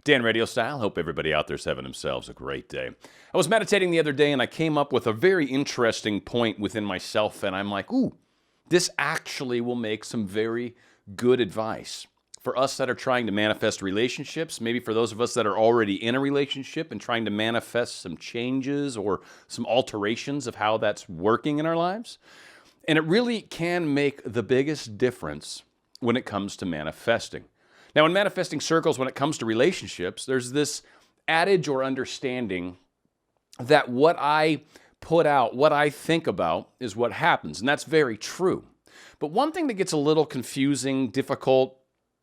Dan RadioStyle. Hope everybody out there's having themselves a great day. I was meditating the other day and I came up with a very interesting point within myself, and I'm like, ooh, this actually will make some very good advice for us that are trying to manifest relationships, maybe for those of us that are already in a relationship and trying to manifest some changes or some alterations of how that's working in our lives. And it really can make the biggest difference when it comes to manifesting. Now, in manifesting circles, when it comes to relationships, there's this adage or understanding that what I put out, what I think about, is what happens. And that's very true. But one thing that gets a little confusing, difficult,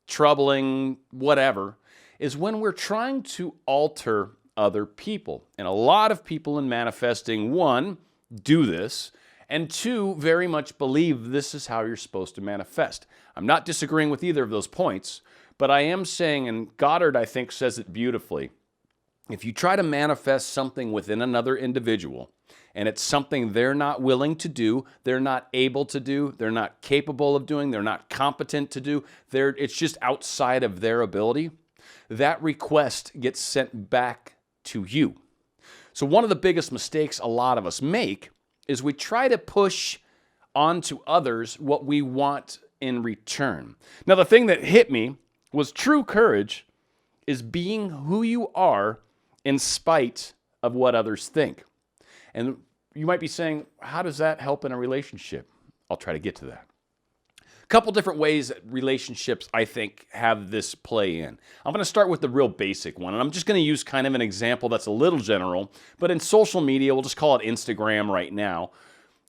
troubling, whatever, is when we're trying to alter other people. And a lot of people in manifesting, one, do this, and two, very much believe this is how you're supposed to manifest. I'm not disagreeing with either of those points, but I am saying, and Goddard, I think, says it beautifully, if you try to manifest something within another individual, and it's something they're not willing to do, they're not able to do, they're not capable of doing, they're not competent to do, it's just outside of their ability, that request gets sent back to you. So one of the biggest mistakes a lot of us make is we try to push onto others what we want in return. Now, the thing that hit me was true courage is being who you are in spite of what others think. And you might be saying, how does that help in a relationship? I'll try to get to that. A couple different ways that relationships, I think, have this play in. I'm going to start with the real basic one, and I'm just going to use kind of an example that's a little general, but in social media, we'll just call it Instagram right now.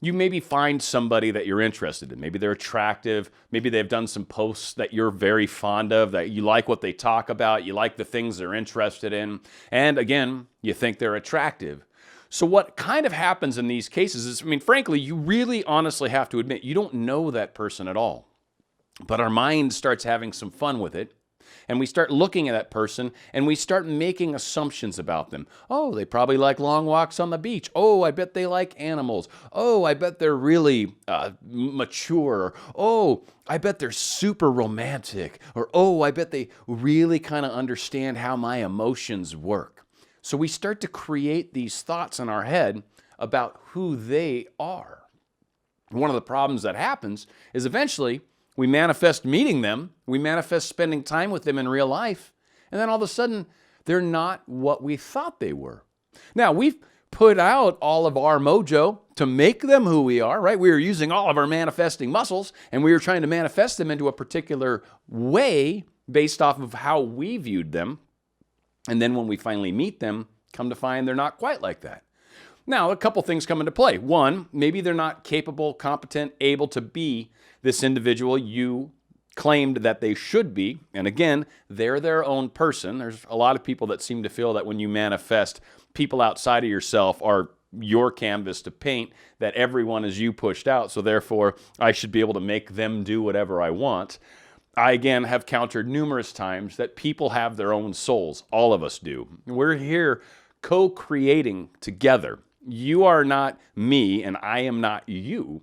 You maybe find somebody that you're interested in. Maybe they're attractive. Maybe they've done some posts that you're very fond of, that you like what they talk about. You like the things they're interested in. And again, you think they're attractive. So what kind of happens in these cases is, frankly, you really honestly have to admit, you don't know that person at all. But our mind starts having some fun with it. And we start looking at that person and we start making assumptions about them. Oh, they probably like long walks on the beach. Oh, I bet they like animals. Oh, I bet they're really mature. Oh, I bet they're super romantic. Or, oh, I bet they really kind of understand how my emotions work. So we start to create these thoughts in our head about who they are. One of the problems that happens is eventually we manifest meeting them, we manifest spending time with them in real life, and then all of a sudden, they're not what we thought they were. Now, we've put out all of our mojo to make them who we are, right? We were using all of our manifesting muscles, and we were trying to manifest them into a particular way based off of how we viewed them. And then when we finally meet them, come to find they're not quite like that. Now, a couple things come into play. One, maybe they're not capable, competent, able to be this individual you claimed that they should be. And again, they're their own person. There's a lot of people that seem to feel that when you manifest, people outside of yourself are your canvas to paint, that everyone is you pushed out. So therefore, I should be able to make them do whatever I want. I, again, have countered numerous times that people have their own souls. All of us do. We're here co-creating together. You are not me, and I am not you.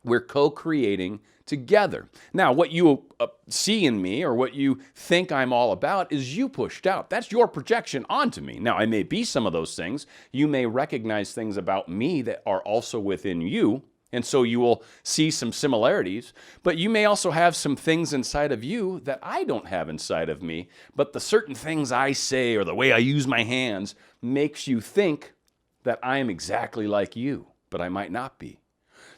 We're co-creating together. Now, what you see in me or what you think I'm all about is you pushed out. That's your projection onto me. Now, I may be some of those things. You may recognize things about me that are also within you, and so you will see some similarities. But you may also have some things inside of you that I don't have inside of me, but the certain things I say or the way I use my hands makes you think that I am exactly like you, but I might not be.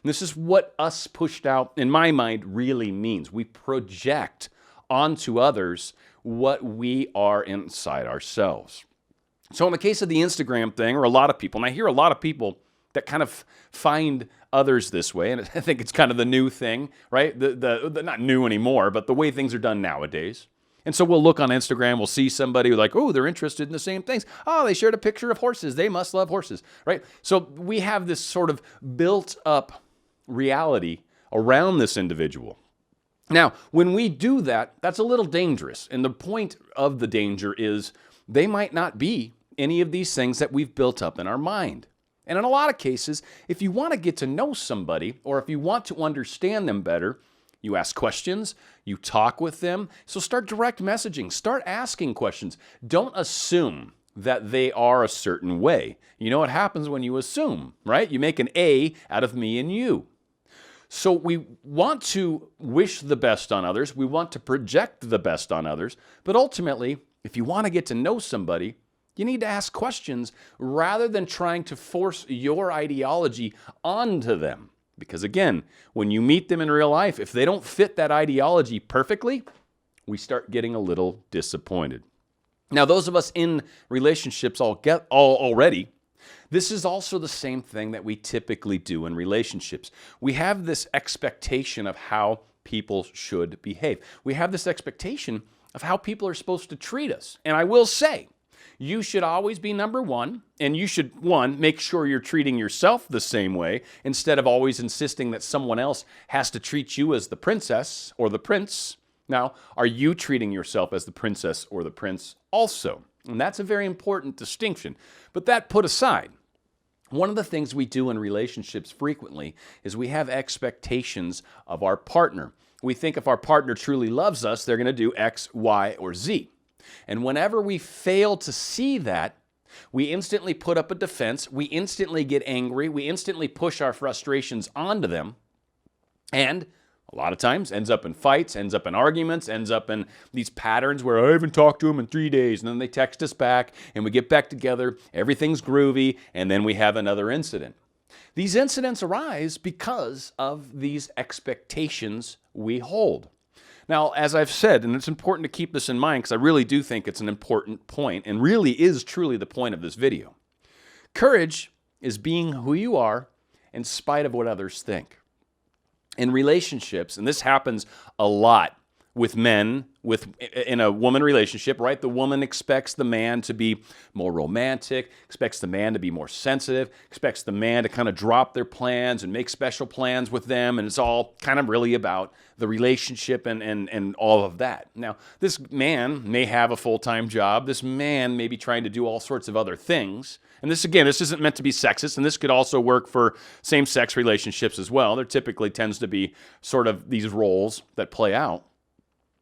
And this is what us pushed out, in my mind, really means. We project onto others what we are inside ourselves. So in the case of the Instagram thing, or a lot of people, and I hear a lot of people that kind of find others this way, and I think it's kind of the new thing, right? The not new anymore, but the way things are done nowadays. And so we'll look on Instagram, we'll see somebody like, oh, they're interested in the same things. Oh, they shared a picture of horses. They must love horses, right? So we have this sort of built up reality around this individual. Now, when we do that, that's a little dangerous. And the point of the danger is they might not be any of these things that we've built up in our mind. And in a lot of cases, if you want to get to know somebody or if you want to understand them better, You ask questions, you talk with them. So start direct messaging, start asking questions. Don't assume that they are a certain way. You know what happens when you assume, right? You make an A out of me and you. So we want to wish the best on others. We want to project the best on others. But ultimately, if you want to get to know somebody, you need to ask questions rather than trying to force your ideology onto them. Because again, when you meet them in real life, if they don't fit that ideology perfectly, we start getting a little disappointed. Now, those of us in relationships already, this is also the same thing that we typically do in relationships. We have this expectation of how people should behave. We have this expectation of how people are supposed to treat us. And I will say, you should always be number one, and you should, one, make sure you're treating yourself the same way instead of always insisting that someone else has to treat you as the princess or the prince. Now, are you treating yourself as the princess or the prince also? And that's a very important distinction. But that put aside, one of the things we do in relationships frequently is we have expectations of our partner. We think if our partner truly loves us, they're going to do X, Y, or Z. And whenever we fail to see that, we instantly put up a defense, we instantly get angry, we instantly push our frustrations onto them, and a lot of times ends up in fights, ends up in arguments, ends up in these patterns where I haven't talked to him in 3 days, and then they text us back, and we get back together, everything's groovy, and then we have another incident. These incidents arise because of these expectations we hold. Now, as I've said, and it's important to keep this in mind because I really do think it's an important point and really is truly the point of this video. Courage is being who you are in spite of what others think. In relationships, and this happens a lot with men, in a woman relationship, right? The woman expects the man to be more romantic, expects the man to be more sensitive, expects the man to kind of drop their plans and make special plans with them, and it's all kind of really about the relationship and all of that. Now, this man may have a full-time job. This man may be trying to do all sorts of other things. And this, again, this isn't meant to be sexist, and this could also work for same-sex relationships as well. There typically tends to be sort of these roles that play out.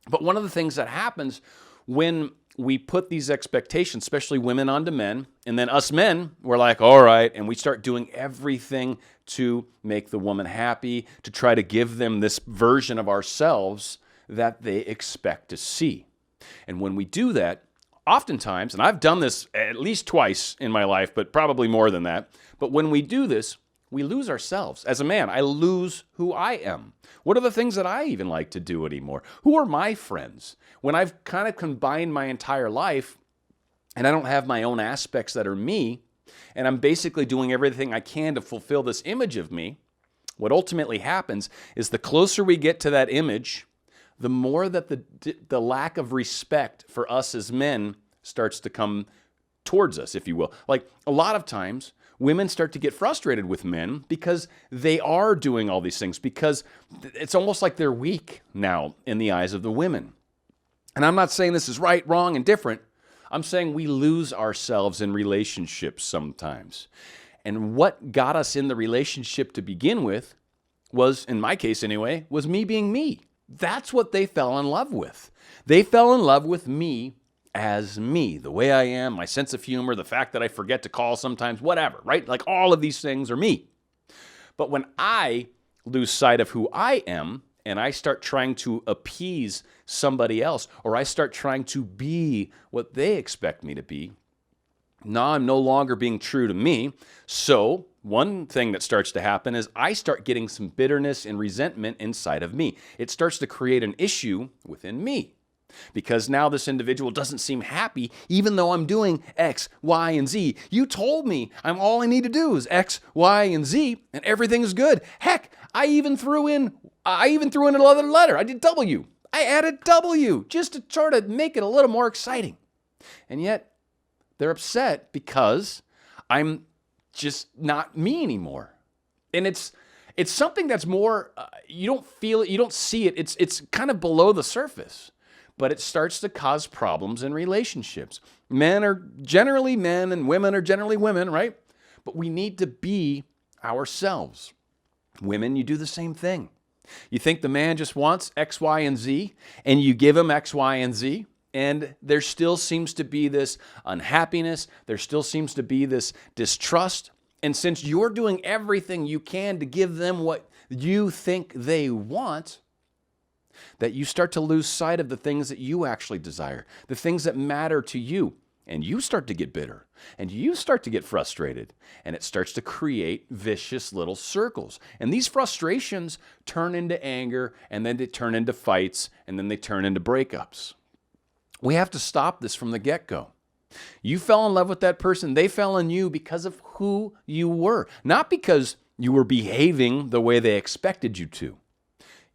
But one of the things that happens when we put these expectations, especially women onto men, and then us men, we're like, all right, and we start doing everything to make the woman happy, to try to give them this version of ourselves that they expect to see. And when we do that, oftentimes, and I've done this at least twice in my life, but probably more than that, but when we do this, we lose ourselves. As a man, I lose who I am. What are the things that I even like to do anymore? Who are my friends? When I've kind of combined my entire life and I don't have my own aspects that are me, and I'm basically doing everything I can to fulfill this image of me, what ultimately happens is the closer we get to that image, the more that the lack of respect for us as men starts to come towards us, if you will. Like a lot of times, women start to get frustrated with men because they are doing all these things, because it's almost like they're weak now in the eyes of the women. And I'm not saying this is right, wrong, and different. I'm saying we lose ourselves in relationships sometimes. And what got us in the relationship to begin with was, in my case anyway, was me being me. That's what they fell in love with. They fell in love with me as me, the way I am, my sense of humor, the fact that I forget to call sometimes, whatever, right? Like all of these things are me. But when I lose sight of who I am and I start trying to appease somebody else, or I start trying to be what they expect me to be, now I'm no longer being true to me. So one thing that starts to happen is I start getting some bitterness and resentment inside of me. It starts to create an issue within me. Because now this individual doesn't seem happy, even though I'm doing X, Y, and Z. You told me all I need to do is X, Y, and Z, and everything's good. Heck, I even threw in another letter. I did W. I added W just to try to make it a little more exciting. And yet, they're upset because I'm just not me anymore. And it's something that's more, you don't feel it, you don't see it. It's kind of below the surface. But it starts to cause problems in relationships. Men are generally men and women are generally women, right? But we need to be ourselves. Women, you do the same thing. You think the man just wants X, Y, and Z, and you give him X, Y, and Z, and there still seems to be this unhappiness, there still seems to be this distrust, and since you're doing everything you can to give them what you think they want, that you start to lose sight of the things that you actually desire, the things that matter to you. And you start to get bitter, and you start to get frustrated, and it starts to create vicious little circles. And these frustrations turn into anger, and then they turn into fights, and then they turn into breakups. We have to stop this from the get-go. You fell in love with that person. They fell in you because of who you were, not because you were behaving the way they expected you to.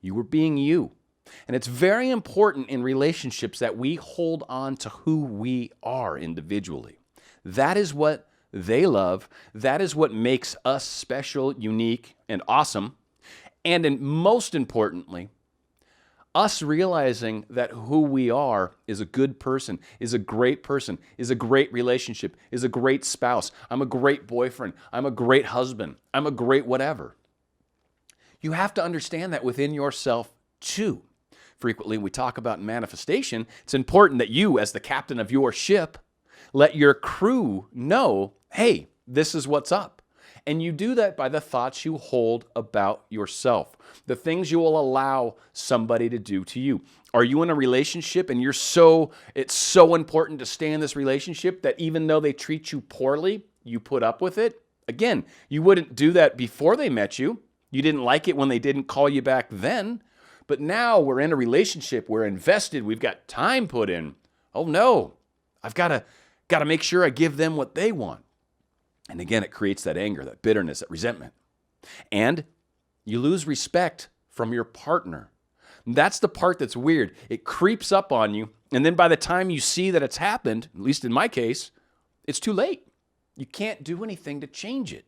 You were being you. And it's very important in relationships that we hold on to who we are individually. That is what they love. That is what makes us special, unique, and awesome. And most importantly, us realizing that who we are is a good person, is a great relationship, is a great spouse. I'm a great boyfriend. I'm a great husband. I'm a great whatever. You have to understand that within yourself too. Frequently, we talk about manifestation. It's important that you, as the captain of your ship, let your crew know, hey, this is what's up. And you do that by the thoughts you hold about yourself, the things you will allow somebody to do to you. Are you in a relationship and it's so important to stay in this relationship that even though they treat you poorly, you put up with it? Again, you wouldn't do that before they met you. You didn't like it when they didn't call you back then. But now we're in a relationship, we're invested, we've got time put in. Oh no, I've got to make sure I give them what they want. And again, it creates that anger, that bitterness, that resentment. And you lose respect from your partner. That's the part that's weird. It creeps up on you, and then by the time you see that it's happened, at least in my case, it's too late. You can't do anything to change it.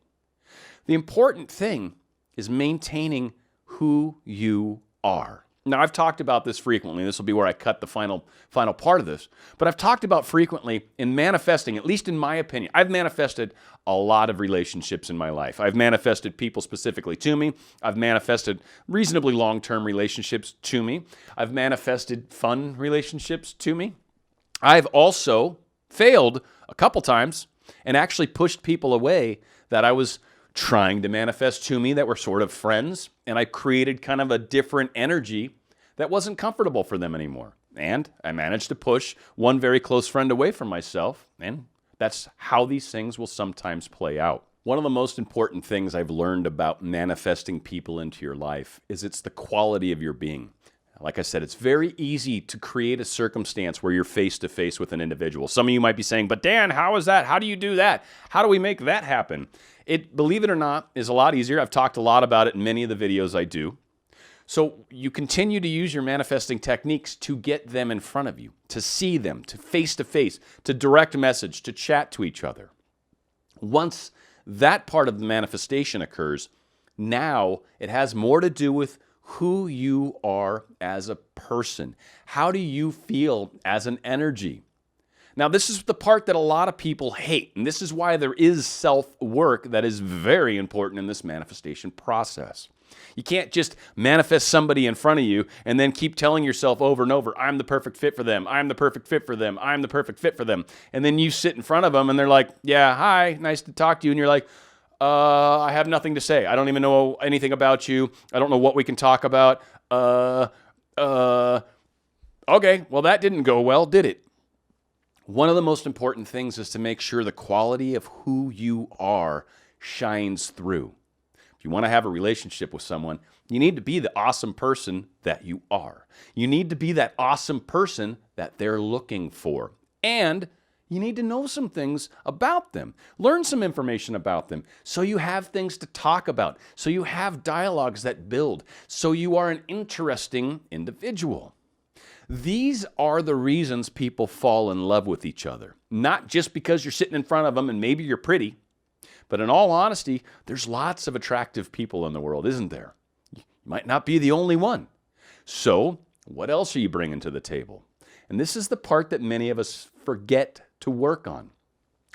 The important thing is maintaining who you are. Now, I've talked about this frequently. This will be where I cut the final part of this. But I've talked about frequently in manifesting, at least in my opinion. I've manifested a lot of relationships in my life. I've manifested people specifically to me. I've manifested reasonably long-term relationships to me. I've manifested fun relationships to me. I've also failed a couple times and actually pushed people away that I was trying to manifest to me that were sort of friends, and I created kind of a different energy that wasn't comfortable for them anymore. And I managed to push one very close friend away from myself, and that's how these things will sometimes play out. One of the most important things I've learned about manifesting people into your life is it's the quality of your being. Like I said, it's very easy to create a circumstance where you're face-to-face with an individual. Some of you might be saying, but Dan, how is that? How do you do that? How do we make that happen? It, believe it or not, is a lot easier. I've talked a lot about it in many of the videos I do. So you continue to use your manifesting techniques to get them in front of you, to see them, to face-to-face, to direct message, to chat to each other. Once that part of the manifestation occurs, now it has more to do with who you are as a person. How do you feel as an energy? Now, this is the part that a lot of people hate, and this is why there is self-work that is very important in this manifestation process. You can't just manifest somebody in front of you and then keep telling yourself over and over, I'm the perfect fit for them, I'm the perfect fit for them, I'm the perfect fit for them. And then you sit in front of them and they're like, yeah, hi, nice to talk to you. And you're like, I have nothing to say. I don't even know anything about you. I don't know what we can talk about. Okay, well, that didn't go well, did it? One of the most important things is to make sure the quality of who you are shines through. If you want to have a relationship with someone, you need to be the awesome person that you are. You need to be that awesome person that they're looking for. And you need to know some things about them. Learn some information about them so you have things to talk about, so you have dialogues that build, so you are an interesting individual. These are the reasons people fall in love with each other. Not just because you're sitting in front of them and maybe you're pretty, but in all honesty, there's lots of attractive people in the world, isn't there? You might not be the only one. So, what else are you bringing to the table? And this is the part that many of us forget to work on,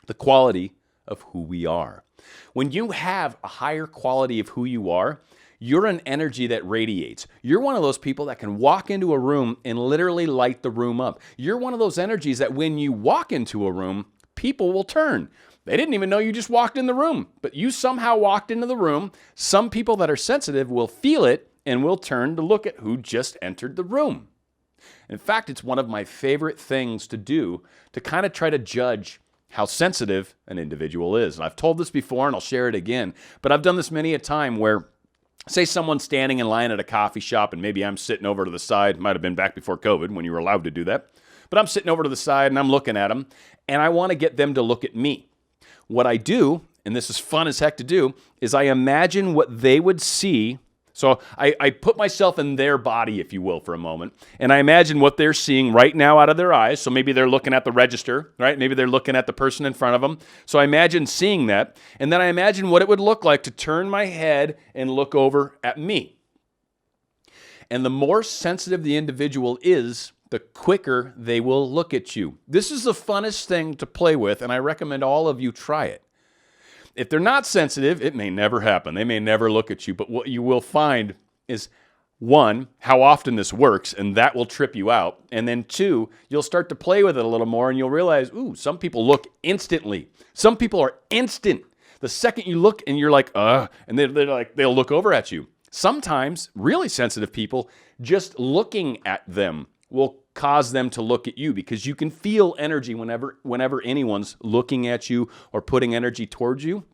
the quality of who we are. When you have a higher quality of who you are, You're an energy that radiates. You're one of those people that can walk into a room and literally light the room up. You're one of those energies that when you walk into a room, people will turn. They didn't even know you just walked in the room, but you somehow walked into the room. Some people that are sensitive will feel it and will turn to look at who just entered the room. In fact, it's one of my favorite things to do to kind of try to judge how sensitive an individual is. And I've told this before and I'll share it again, but I've done this many a time where, say someone's standing in line at a coffee shop and maybe I'm sitting over to the side, might have been back before COVID when you were allowed to do that, but I'm sitting over to the side and I'm looking at them and I want to get them to look at me. What I do, and this is fun as heck to do, is I imagine what they would see. So I put myself in their body, if you will, for a moment, and I imagine what they're seeing right now out of their eyes. So maybe they're looking at the register, right? Maybe they're looking at the person in front of them. So I imagine seeing that, and then I imagine what it would look like to turn my head and look over at me. And the more sensitive the individual is, the quicker they will look at you. This is the funnest thing to play with, and I recommend all of you try it. If they're not sensitive, it may never happen. They may never look at you, but what you will find is, one, how often this works, and that will trip you out. And then two, you'll start to play with it a little more, and you'll realize, ooh, some people look instantly. Some people are instant. The second you look and you're like, and they'll look over at you. Sometimes really sensitive people, just looking at them will cause them to look at you because you can feel energy whenever anyone's looking at you or putting energy towards you.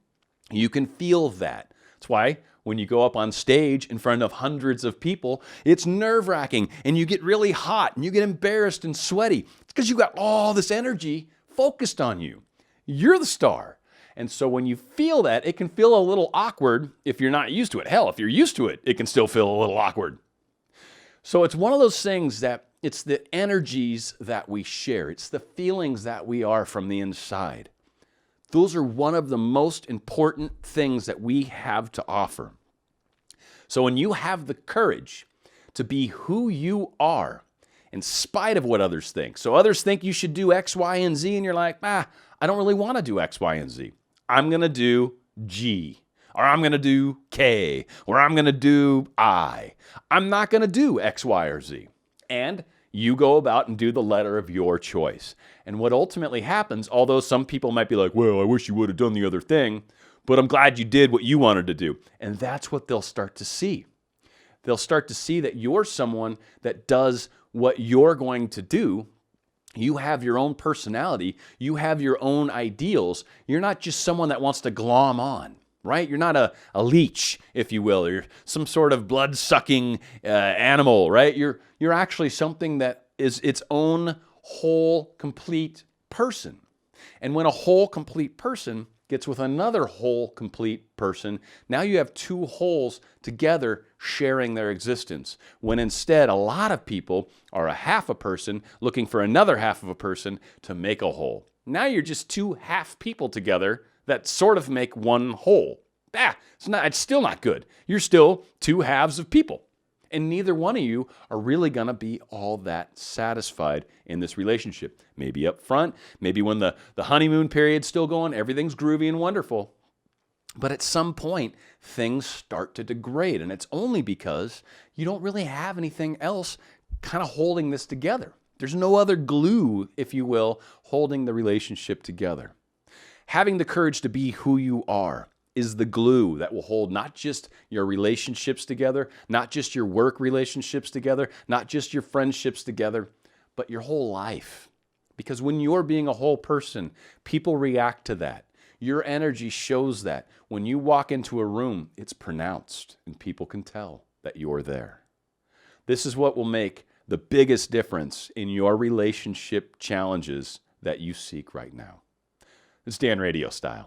You can feel that. That's why when you go up on stage in front of hundreds of people, it's nerve-wracking and you get really hot and you get embarrassed and sweaty. It's because you got all this energy focused on you. You're the star. And so when you feel that, it can feel a little awkward if you're not used to it. Hell, if you're used to it, it can still feel a little awkward. So it's one of those things that it's the energies that we share. It's the feelings that we are from the inside. Those are one of the most important things that we have to offer. So when you have the courage to be who you are, in spite of what others think. So others think you should do X, Y, and Z, and you're like, I don't really want to do X, Y, and Z. I'm going to do G. Or I'm going to do K, or I'm going to do I. I'm not going to do X, Y, or Z. And you go about and do the letter of your choice. And what ultimately happens, although some people might be like, well, I wish you would have done the other thing, but I'm glad you did what you wanted to do. And that's what they'll start to see. They'll start to see that you're someone that does what you're going to do. You have your own personality. You have your own ideals. You're not just someone that wants to glom on. Right? You're not a leech, if you will. You're some sort of blood-sucking animal, right? You're actually something that is its own whole, complete person. And when a whole, complete person gets with another whole, complete person, now you have two wholes together sharing their existence. When instead, a lot of people are a half a person looking for another half of a person to make a whole. Now you're just two half people together that sort of make one whole. It's still not good. You're still two halves of people. And neither one of you are really going to be all that satisfied in this relationship. Maybe up front, maybe when the honeymoon period's still going, everything's groovy and wonderful. But at some point, things start to degrade. And it's only because you don't really have anything else kind of holding this together. There's no other glue, if you will, holding the relationship together. Having the courage to be who you are is the glue that will hold not just your relationships together, not just your work relationships together, not just your friendships together, but your whole life. Because when you're being a whole person, people react to that. Your energy shows that. When you walk into a room, it's pronounced and people can tell that you're there. This is what will make the biggest difference in your relationship challenges that you seek right now. It's Dan RadioStyle.